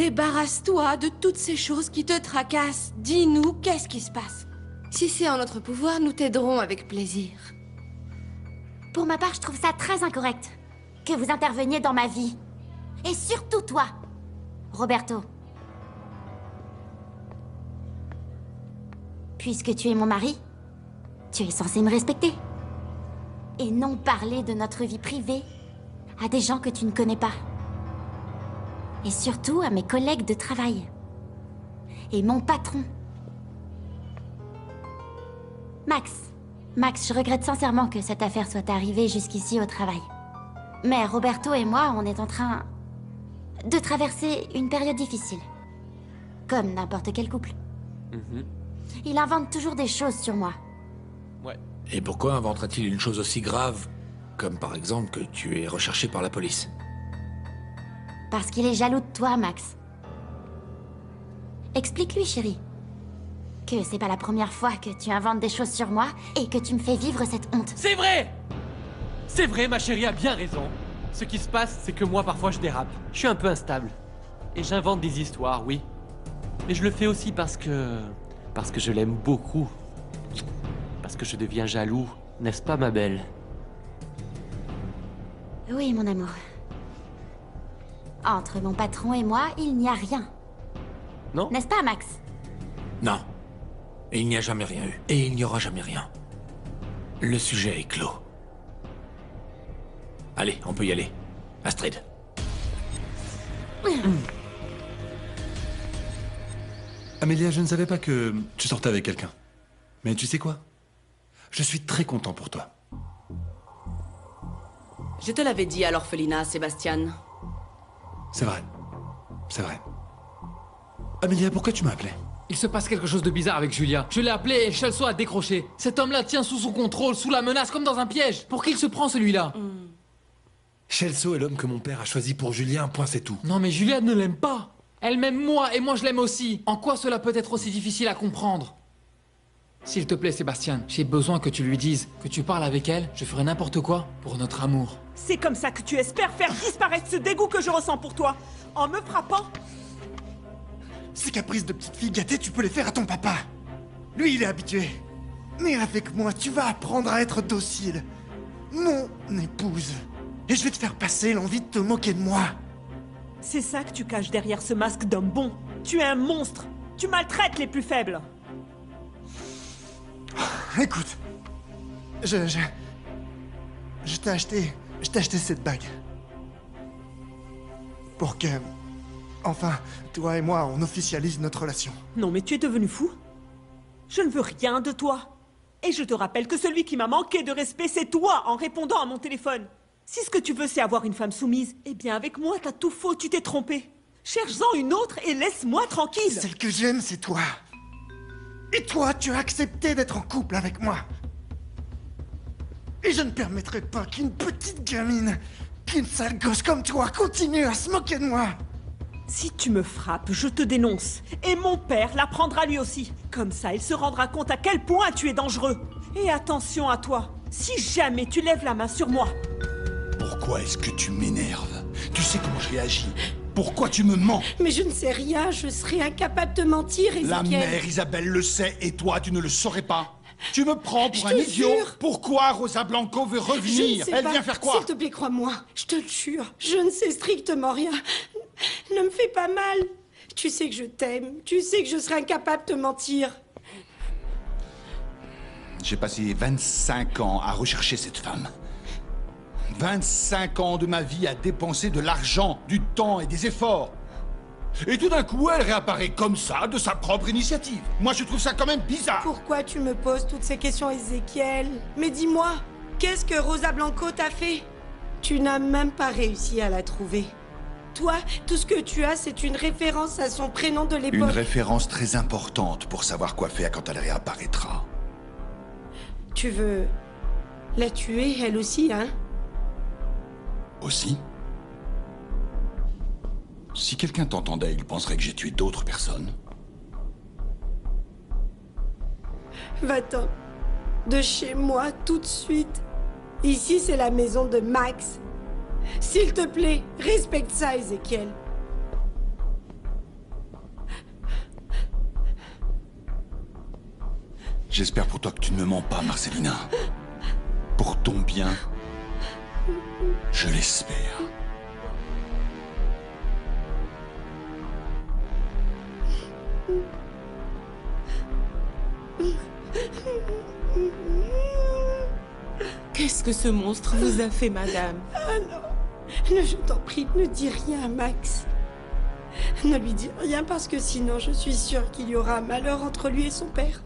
Débarrasse-toi de toutes ces choses qui te tracassent. Dis-nous, qu'est-ce qui se passe? Si c'est en notre pouvoir, nous t'aiderons avec plaisir. Pour ma part, je trouve ça très incorrect. Que vous interveniez dans ma vie. Et surtout toi, Roberto. Puisque tu es mon mari, tu es censé me respecter. Et non parler de notre vie privée à des gens que tu ne connais pas. Et surtout à mes collègues de travail. Et mon patron. Max, je regrette sincèrement que cette affaire soit arrivée jusqu'ici au travail. Mais Roberto et moi, on est en train de traverser une période difficile. Comme n'importe quel couple. Il invente toujours des choses sur moi. Ouais. Et pourquoi inventerait-il une chose aussi grave, comme par exemple que tu es recherché par la police? Parce qu'il est jaloux de toi, Max. Explique-lui, chérie. Que c'est pas la première fois que tu inventes des choses sur moi et que tu me fais vivre cette honte. C'est vrai! C'est vrai, ma chérie a bien raison. Ce qui se passe, c'est que moi, parfois, je dérape. Je suis un peu instable. Et j'invente des histoires, oui. Mais je le fais aussi parce que je l'aime beaucoup. Parce que je deviens jaloux, n'est-ce pas, ma belle? Oui, mon amour. Entre mon patron et moi, il n'y a rien. Non? N'est-ce pas, Max? Non. Et il n'y a jamais rien eu. Et il n'y aura jamais rien. Le sujet est clos. Allez, on peut y aller. Astrid. Amélia, je ne savais pas que tu sortais avec quelqu'un. Mais tu sais quoi? Je suis très content pour toi. Je te l'avais dit à l'orphelinat, Sébastien. C'est vrai. C'est vrai. Amélia, pourquoi tu m'as appelé? Il se passe quelque chose de bizarre avec Julia. Je l'ai appelé et Chelso a décroché. Cet homme-là tient sous son contrôle, sous la menace, comme dans un piège. Pour qui il se prend, celui-là? Chelso est l'homme que mon père a choisi pour Julia, un point c'est tout. Non mais Julia ne l'aime pas. Elle m'aime moi et moi je l'aime aussi. En quoi cela peut être aussi difficile à comprendre? S'il te plaît, Sébastien, j'ai besoin que tu lui dises que tu parles avec elle, je ferai n'importe quoi pour notre amour. C'est comme ça que tu espères faire disparaître ce dégoût que je ressens pour toi, en me frappant? Ces caprices de petite fille gâtée, tu peux les faire à ton papa. Lui, il est habitué. Mais avec moi, tu vas apprendre à être docile. Mon épouse. Et je vais te faire passer l'envie de te moquer de moi. C'est ça que tu caches derrière ce masque d'homme bon. Tu es un monstre. Tu maltraites les plus faibles. Écoute, je t'ai acheté cette bague. Pour que, enfin, toi et moi, on officialise notre relation. Non mais tu es devenu fou? Je ne veux rien de toi. Et je te rappelle que celui qui m'a manqué de respect, c'est toi en répondant à mon téléphone. Si ce que tu veux, c'est avoir une femme soumise, eh bien avec moi, t'as tout faux, tu t'es trompé. Cherche-en une autre et laisse-moi tranquille. Celle que j'aime, c'est toi. Et toi, tu as accepté d'être en couple avec moi. Et je ne permettrai pas qu'une petite gamine, qu'une sale gosse comme toi, continue à se moquer de moi. Si tu me frappes, je te dénonce. Et mon père l'apprendra lui aussi. Comme ça, il se rendra compte à quel point tu es dangereux. Et attention à toi, si jamais tu lèves la main sur moi. Pourquoi est-ce que tu m'énerves? Tu sais comment je réagis. Pourquoi tu me mens? Mais je ne sais rien, je serais incapable de mentir, Ezekiel. La mère Isabelle le sait et toi, tu ne le saurais pas. Tu me prends pour un te idiot. jure. Pourquoi Rosa Blanco veut Je revenir? ne sais Elle pas. vient faire quoi? S'il te plaît, crois-moi. Je te le jure. Je ne sais strictement rien. Ne me fais pas mal. Tu sais que je t'aime. Tu sais que je serais incapable de te mentir. J'ai passé 25 ans à rechercher cette femme. 25 ans de ma vie à dépenser de l'argent, du temps et des efforts. Et tout d'un coup, elle réapparaît comme ça, de sa propre initiative. Moi, je trouve ça quand même bizarre. Pourquoi tu me poses toutes ces questions, Ezekiel? Mais dis-moi, qu'est-ce que Rosa Blanco t'a fait? Tu n'as même pas réussi à la trouver. Toi, tout ce que tu as, c'est une référence à son prénom de l'époque. Une référence très importante pour savoir quoi faire quand elle réapparaîtra. Tu veux la tuer, elle aussi, hein? Aussi? Si quelqu'un t'entendait, il penserait que j'ai tué d'autres personnes. Va-t'en. De chez moi, tout de suite. Ici, c'est la maison de Max. S'il te plaît, respecte ça, Ezekiel. J'espère pour toi que tu ne me mens pas, Marcelina. Pour ton bien, je l'espère. Qu'est-ce que ce monstre vous a fait, madame? Ah non, je t'en prie, ne dis rien, Max. Ne lui dis rien parce que sinon je suis sûre qu'il y aura un malheur entre lui et son père.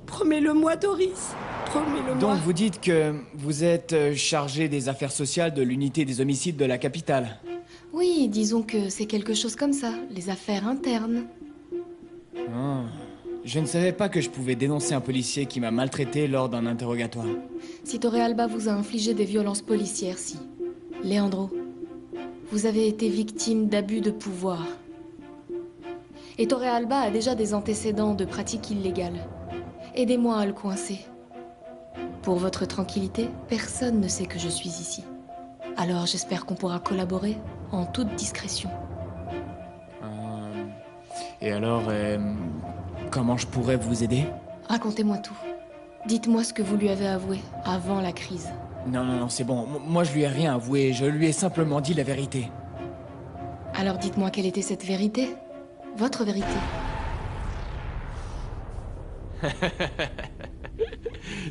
Promets-le-moi, Doris. Promets-le-moi. Donc vous dites que vous êtes chargé des affaires sociales de l'unité des homicides de la capitale. Oui, disons que c'est quelque chose comme ça, les affaires internes. Ah. Je ne savais pas que je pouvais dénoncer un policier qui m'a maltraité lors d'un interrogatoire. Si Torrealba vous a infligé des violences policières, si. Leandro, vous avez été victime d'abus de pouvoir. Et Torrealba a déjà des antécédents de pratiques illégales. Aidez-moi à le coincer. Pour votre tranquillité, personne ne sait que je suis ici. Alors j'espère qu'on pourra collaborer en toute discrétion. Et alors, comment je pourrais vous aider? Racontez-moi tout. Dites-moi ce que vous lui avez avoué avant la crise. Non, c'est bon. Moi, je lui ai rien avoué. Je lui ai simplement dit la vérité. Alors dites-moi quelle était cette vérité? Votre vérité.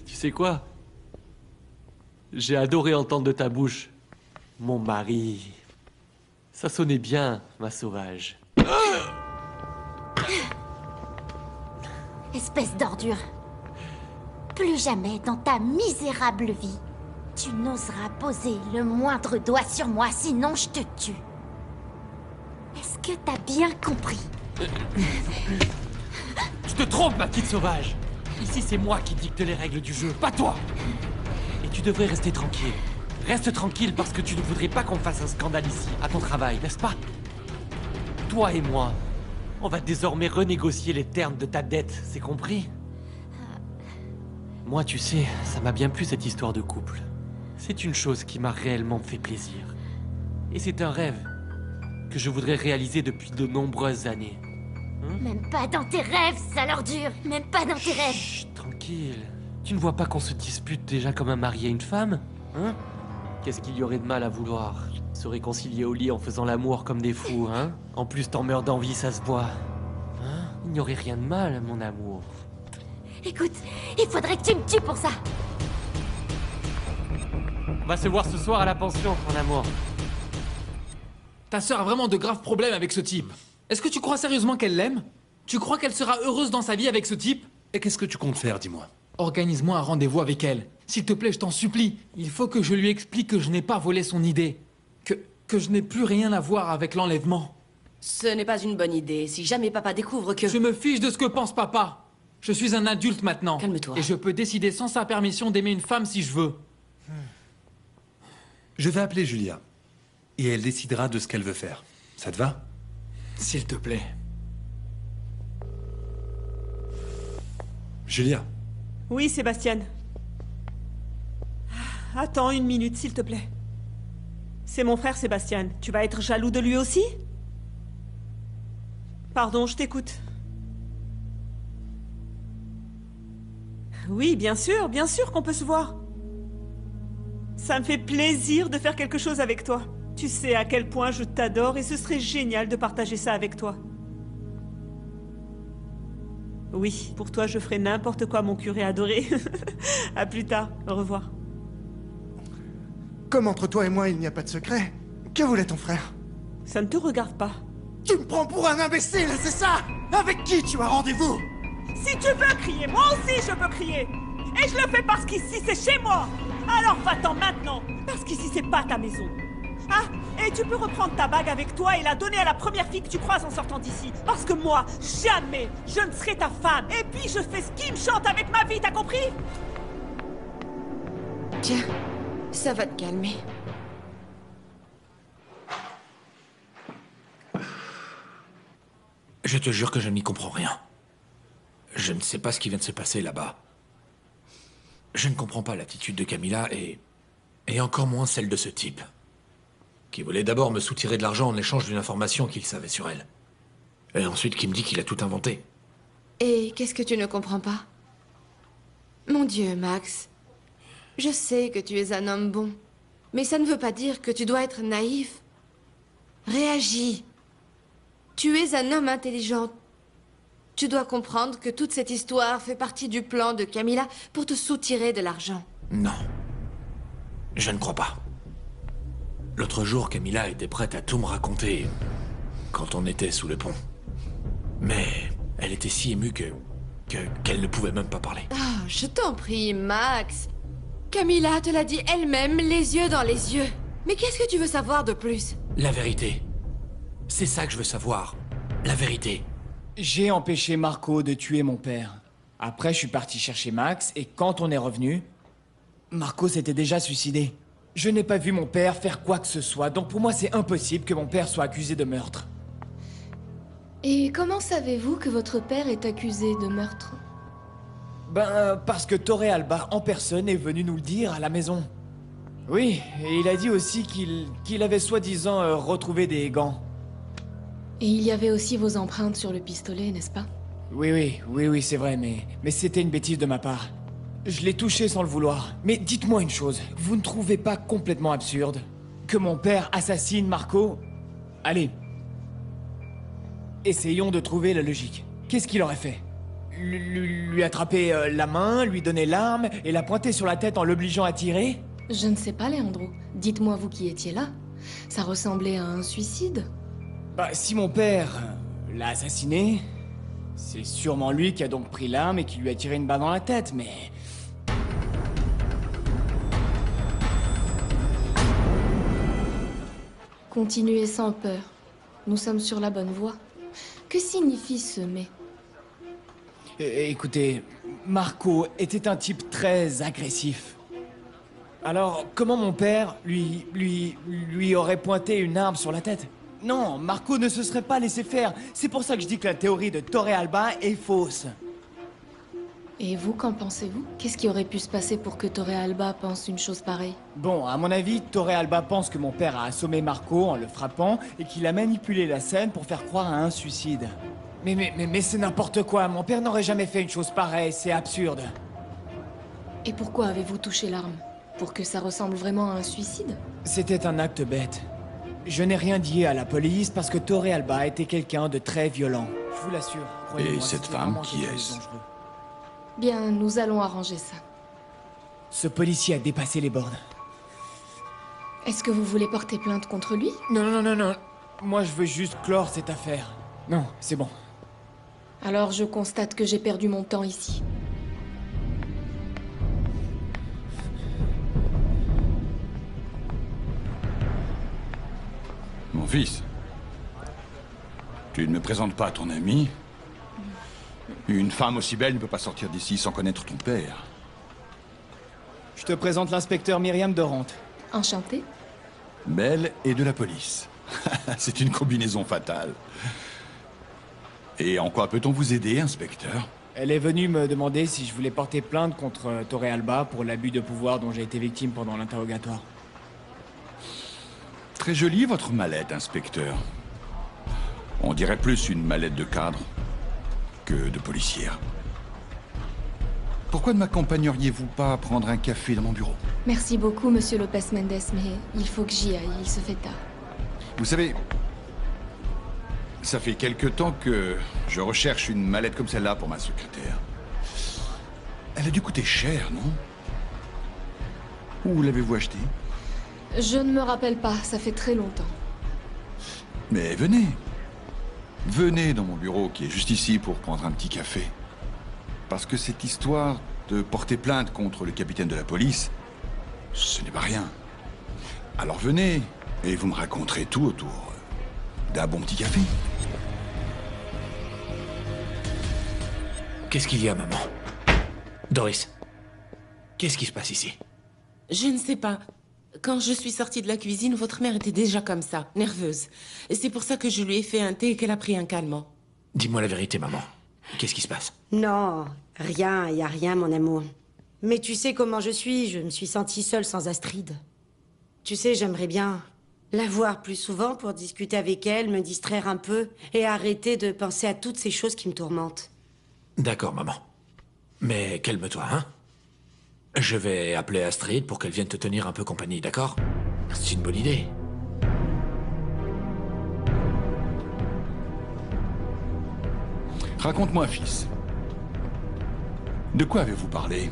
Tu sais quoi? J'ai adoré entendre de ta bouche. Mon mari. Ça sonnait bien, ma sauvage. Espèce d'ordure. Plus jamais dans ta misérable vie, tu n'oseras poser le moindre doigt sur moi, sinon je te tue. Est-ce que t'as bien compris? Tu te trompes, ma petite sauvage. Ici, c'est moi qui dicte les règles du jeu, pas toi. Et tu devrais rester tranquille. Reste tranquille parce que tu ne voudrais pas qu'on fasse un scandale ici, à ton travail, n'est-ce pas? Toi et moi, on va désormais renégocier les termes de ta dette, c'est compris? Moi, tu sais, ça m'a bien plu cette histoire de couple. C'est une chose qui m'a réellement fait plaisir. Et c'est un rêve que je voudrais réaliser depuis de nombreuses années. Même pas dans tes rêves, sale ordure. Même pas dans tes rêves. Chut, tranquille. Tu ne vois pas qu'on se dispute déjà comme un mari et une femme? Hein? Qu'est-ce qu'il y aurait de mal à vouloir se réconcilier au lit en faisant l'amour comme des fous, hein? En plus, t'en meurs d'envie, ça se voit. Hein? Il n'y aurait rien de mal, mon amour. Écoute, il faudrait que tu me tues pour ça. On va se voir ce soir à la pension, mon amour. Ta sœur a vraiment de graves problèmes avec ce type. Est-ce que tu crois sérieusement qu'elle l'aime? Tu crois qu'elle sera heureuse dans sa vie avec ce type? Et qu'est-ce que tu comptes faire, dis-moi? Organise-moi un rendez-vous avec elle. S'il te plaît, je t'en supplie. Il faut que je lui explique que je n'ai pas volé son idée. Que je n'ai plus rien à voir avec l'enlèvement. Ce n'est pas une bonne idée. Si jamais papa découvre que... Je me fiche de ce que pense papa. Je suis un adulte maintenant. Calme-toi. Et je peux décider sans sa permission d'aimer une femme si je veux. Je vais appeler Julia. Et elle décidera de ce qu'elle veut faire. Ça te va? S'il te plaît. Julia. Oui, Sébastien. Attends une minute, s'il te plaît. C'est mon frère Sébastien. Tu vas être jaloux de lui aussi? Pardon, je t'écoute. Oui, bien sûr qu'on peut se voir. Ça me fait plaisir de faire quelque chose avec toi. Tu sais à quel point je t'adore et ce serait génial de partager ça avec toi. Oui, pour toi je ferai n'importe quoi, mon curé adoré. À plus tard, au revoir. Comme entre toi et moi il n'y a pas de secret, que voulait ton frère? Ça ne te regarde pas. Tu me prends pour un imbécile, c'est ça? Avec qui tu as rendez-vous? Si tu veux crier, moi aussi je peux crier. Et je le fais parce qu'ici c'est chez moi. Alors va-t'en maintenant, parce qu'ici c'est pas ta maison. Ah, et tu peux reprendre ta bague avec toi et la donner à la première fille que tu croises en sortant d'ici. Parce que moi, jamais, je ne serai ta femme. Et puis je fais ce qui me chante avec ma vie, t'as compris? Tiens, ça va te calmer. Je te jure que je n'y comprends rien. Je ne sais pas ce qui vient de se passer là-bas. Je ne comprends pas l'attitude de Camilla et encore moins celle de ce type, qui voulait d'abord me soutirer de l'argent en échange d'une information qu'il savait sur elle. Et ensuite qui me dit qu'il a tout inventé. Et qu'est-ce que tu ne comprends pas? Mon Dieu, Max. Je sais que tu es un homme bon. Mais ça ne veut pas dire que tu dois être naïf. Réagis. Tu es un homme intelligent. Tu dois comprendre que toute cette histoire fait partie du plan de Camilla pour te soutirer de l'argent. Non. Je ne crois pas. L'autre jour, Camilla était prête à tout me raconter quand on était sous le pont. Mais elle était si émue qu'elle ne pouvait même pas parler. Ah, je t'en prie, Max. Camilla te l'a dit elle-même, les yeux dans les yeux. Mais qu'est-ce que tu veux savoir de plus? La vérité. C'est ça que je veux savoir. La vérité. J'ai empêché Marco de tuer mon père. Après, je suis parti chercher Max, et quand on est revenu, Marco s'était déjà suicidé. Je n'ai pas vu mon père faire quoi que ce soit, donc pour moi c'est impossible que mon père soit accusé de meurtre. Et comment savez-vous que votre père est accusé de meurtre? Parce que Torrealba en personne est venu nous le dire à la maison. Oui, et il a dit aussi qu'il avait soi-disant retrouvé des gants. Et il y avait aussi vos empreintes sur le pistolet, n'est-ce pas? Oui, c'est vrai, mais c'était une bêtise de ma part. Je l'ai touché sans le vouloir. Mais dites-moi une chose, vous ne trouvez pas complètement absurde que mon père assassine Marco? Allez. Essayons de trouver la logique. Qu'est-ce qu'il aurait fait? Lui attraper la main, lui donner l'arme et la pointer sur la tête en l'obligeant à tirer? Je ne sais pas, Leandro. Dites-moi vous qui étiez là. Ça ressemblait à un suicide. Si mon père l'a assassiné, c'est sûrement lui qui a donc pris l'arme et qui lui a tiré une balle dans la tête, mais... Continuez sans peur. Nous sommes sur la bonne voie. Que signifie ce « mais » ? Écoutez, Marco était un type très agressif. Alors, comment mon père lui aurait pointé une arme sur la tête? Non, Marco ne se serait pas laissé faire. C'est pour ça que je dis que la théorie de Torrealba est fausse. Et vous, qu'en pensez-vous? Qu'est-ce qui aurait pu se passer pour que Torrealba pense une chose pareille? Bon, à mon avis, Torrealba pense que mon père a assommé Marco en le frappant et qu'il a manipulé la scène pour faire croire à un suicide. Mais c'est n'importe quoi. Mon père n'aurait jamais fait une chose pareille. C'est absurde. Et pourquoi avez-vous touché l'arme? Pour que ça ressemble vraiment à un suicide? C'était un acte bête. Je n'ai rien dit à la police parce que Torrealba était quelqu'un de très violent. Je vous l'assure. Et cette femme, qui est-ce? Bien, nous allons arranger ça. Ce policier a dépassé les bornes. Est-ce que vous voulez porter plainte contre lui? Non. Moi, je veux juste clore cette affaire. Non, c'est bon. Alors je constate que j'ai perdu mon temps ici. Mon fils, tu ne me présentes pas à ton ami. Une femme aussi belle ne peut pas sortir d'ici sans connaître ton père. Je te présente l'inspecteur Myriam Dorant. Enchantée. Belle et de la police. C'est une combinaison fatale. Et en quoi peut-on vous aider, inspecteur? Elle est venue me demander si je voulais porter plainte contre Torrealba pour l'abus de pouvoir dont j'ai été victime pendant l'interrogatoire. Très jolie votre mallette, inspecteur. On dirait plus une mallette de cadre que de policière. Pourquoi ne m'accompagneriez-vous pas prendre un café dans mon bureau? Merci beaucoup, monsieur Lopez Mendes, mais il faut que j'y aille, il se fait tard. Vous savez, ça fait quelque temps que je recherche une mallette comme celle-là pour ma secrétaire. Elle a dû coûter cher, non? Où l'avez-vous achetée? Je ne me rappelle pas, ça fait très longtemps. Mais venez. Venez dans mon bureau qui est juste ici pour prendre un petit café. Parce que cette histoire de porter plainte contre le capitaine de la police, ce n'est pas rien. Alors venez et vous me raconterez tout autour d'un bon petit café. Qu'est-ce qu'il y a, maman? Doris, qu'est-ce qui se passe ici? Je ne sais pas. Quand je suis sortie de la cuisine, votre mère était déjà comme ça, nerveuse. Et c'est pour ça que je lui ai fait un thé et qu'elle a pris un calmant. Dis-moi la vérité, maman. Qu'est-ce qui se passe? Non, rien, y a rien, mon amour. Mais tu sais comment je me suis sentie seule sans Astrid. Tu sais, j'aimerais bien la voir plus souvent pour discuter avec elle, me distraire un peu et arrêter de penser à toutes ces choses qui me tourmentent. D'accord, maman. Mais calme-toi, hein? Je vais appeler Astrid pour qu'elle vienne te tenir un peu compagnie, d'accord? C'est une bonne idée. Raconte-moi, fils. De quoi avez-vous parlé?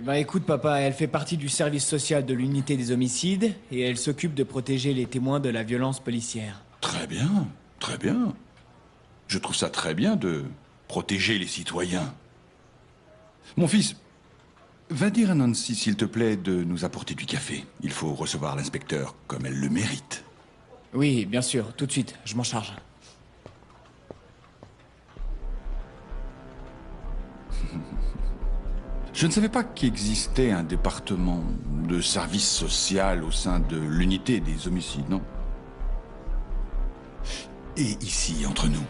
Bah écoute, papa, elle fait partie du service social de l'unité des homicides et elle s'occupe de protéger les témoins de la violence policière. Très bien, très bien. Je trouve ça très bien de protéger les citoyens. Mon fils, va dire à Nancy, s'il te plaît, de nous apporter du café. Il faut recevoir l'inspecteur comme elle le mérite. Oui, bien sûr, tout de suite, je m'en charge. Je ne savais pas qu'il existait un département de service social au sein de l'unité des homicides, non? Et ici, entre nous,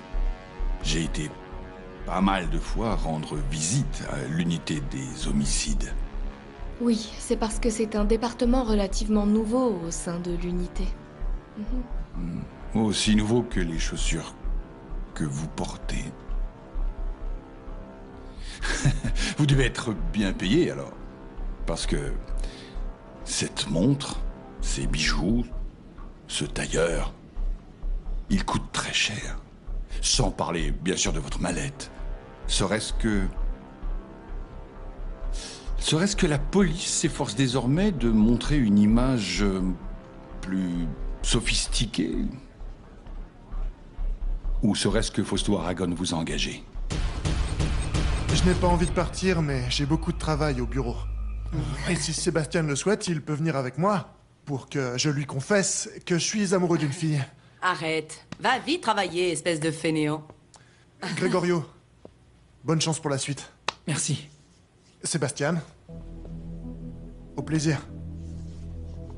j'ai été pas mal de fois rendre visite à l'unité des homicides. Oui, c'est parce que c'est un département relativement nouveau au sein de l'unité. Aussi nouveau que les chaussures que vous portez. Vous devez être bien payé alors. Parce que cette montre, ces bijoux, ce tailleur, ils coûtent très cher. Sans parler bien sûr de votre mallette. Serait-ce que la police s'efforce désormais de montrer une image plus sophistiquée? Ou serait-ce que Fausto Aragon vous a engagé? Je n'ai pas envie de partir, mais j'ai beaucoup de travail au bureau. Et si Sébastien le souhaite, il peut venir avec moi pour que je lui confesse que je suis amoureux d'une fille. Arrête. Va vite travailler, espèce de fainéant. Gregorio, bonne chance pour la suite. Merci. Sébastien, au plaisir.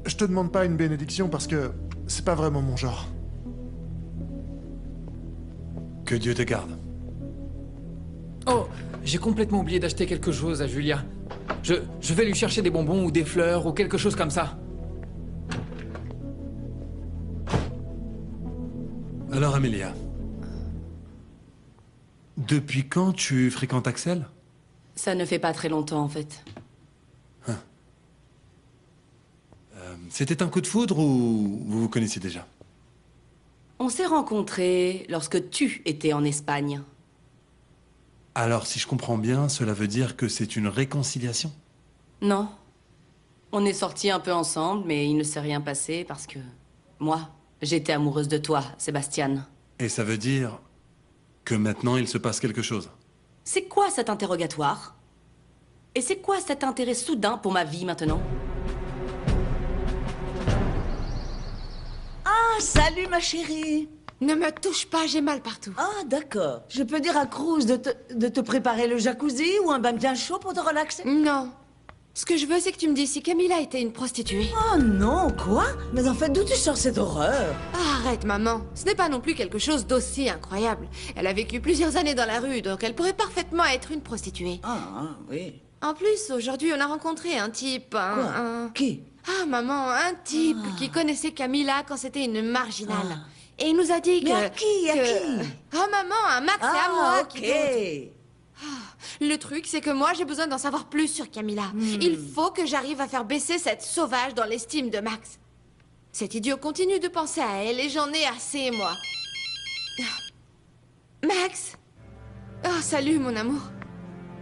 Je te demande pas une bénédiction parce que c'est pas vraiment mon genre. Que Dieu te garde. Oh, j'ai complètement oublié d'acheter quelque chose à Julia. Je vais lui chercher des bonbons ou des fleurs ou quelque chose comme ça. Alors, Amélia, depuis quand tu fréquentes Axel? Ça ne fait pas très longtemps, en fait. C'était un coup de foudre ou vous vous connaissiez déjà? On s'est rencontrés lorsque tu étais en Espagne. Alors, si je comprends bien, cela veut dire que c'est une réconciliation? Non. On est sortis un peu ensemble, mais il ne s'est rien passé parce que... Moi, j'étais amoureuse de toi, Sébastien. Et ça veut dire que maintenant il se passe quelque chose? C'est quoi cet interrogatoire? Et c'est quoi cet intérêt soudain pour ma vie maintenant? Ah, salut ma chérie. Ne me touche pas, j'ai mal partout. Ah, d'accord. Je peux dire à Cruz de te préparer le jacuzzi ou un bain bien chaud pour te relaxer? Non. Ce que je veux, c'est que tu me dises si Camilla était une prostituée. Oh non, quoi? Mais en fait, d'où tu sors cette horreur? Arrête, maman. Ce n'est pas non plus quelque chose d'aussi incroyable. Elle a vécu plusieurs années dans la rue, donc elle pourrait parfaitement être une prostituée. Ah, oui. En plus, aujourd'hui, on a rencontré un type... Qui? Ah, maman, un type qui connaissait Camilla quand c'était une marginale. Et il nous a dit que... Mais à qui? À qui? Oh, maman, à Max et à moi. Ok. Le truc, c'est que moi, j'ai besoin d'en savoir plus sur Camilla. Il faut que j'arrive à faire baisser cette sauvage dans l'estime de Max. Cet idiot continue de penser à elle et j'en ai assez, moi. Max? Oh, salut, mon amour.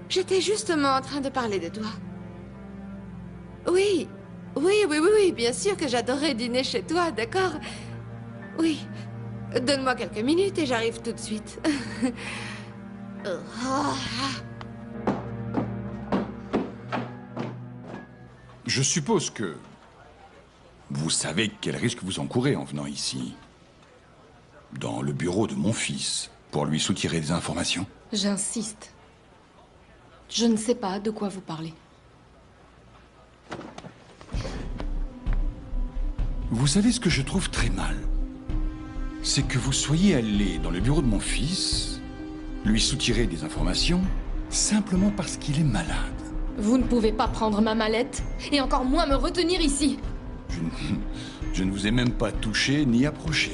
J'étais justement en train de parler de toi. Oui, bien sûr que j'adorerais dîner chez toi, d'accord? Oui. Donne-moi quelques minutes et j'arrive tout de suite. Je suppose que vous savez quel risque vous encourez en venant ici, dans le bureau de mon fils, pour lui soutirer des informations. J'insiste. Je ne sais pas de quoi vous parlez. Vous savez ce que je trouve très mal? C'est que vous soyez allé dans le bureau de mon fils, lui soutirer des informations, simplement parce qu'il est malade. Vous ne pouvez pas prendre ma mallette, et encore moins me retenir ici. Je ne vous ai même pas touché ni approché.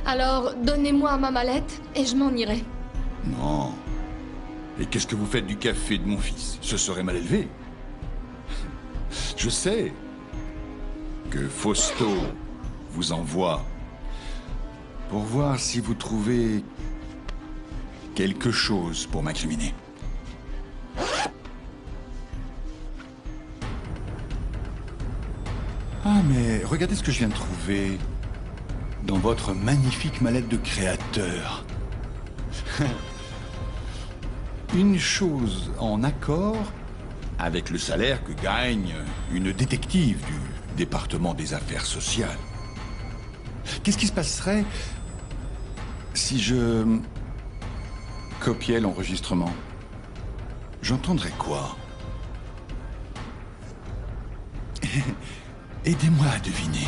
Alors, donnez-moi ma mallette, et je m'en irai. Non. Et qu'est-ce que vous faites du café de mon fils? Ce serait mal élevé. Je sais que Fausto vous envoie pour voir si vous trouvez quelque chose pour m'incriminer. Ah, mais regardez ce que je viens de trouver dans votre magnifique mallette de créateur. Une chose en accord avec le salaire que gagne une détective du département des affaires sociales. Qu'est-ce qui se passerait si je copiais l'enregistrement? J'entendrais quoi? Aidez-moi à deviner.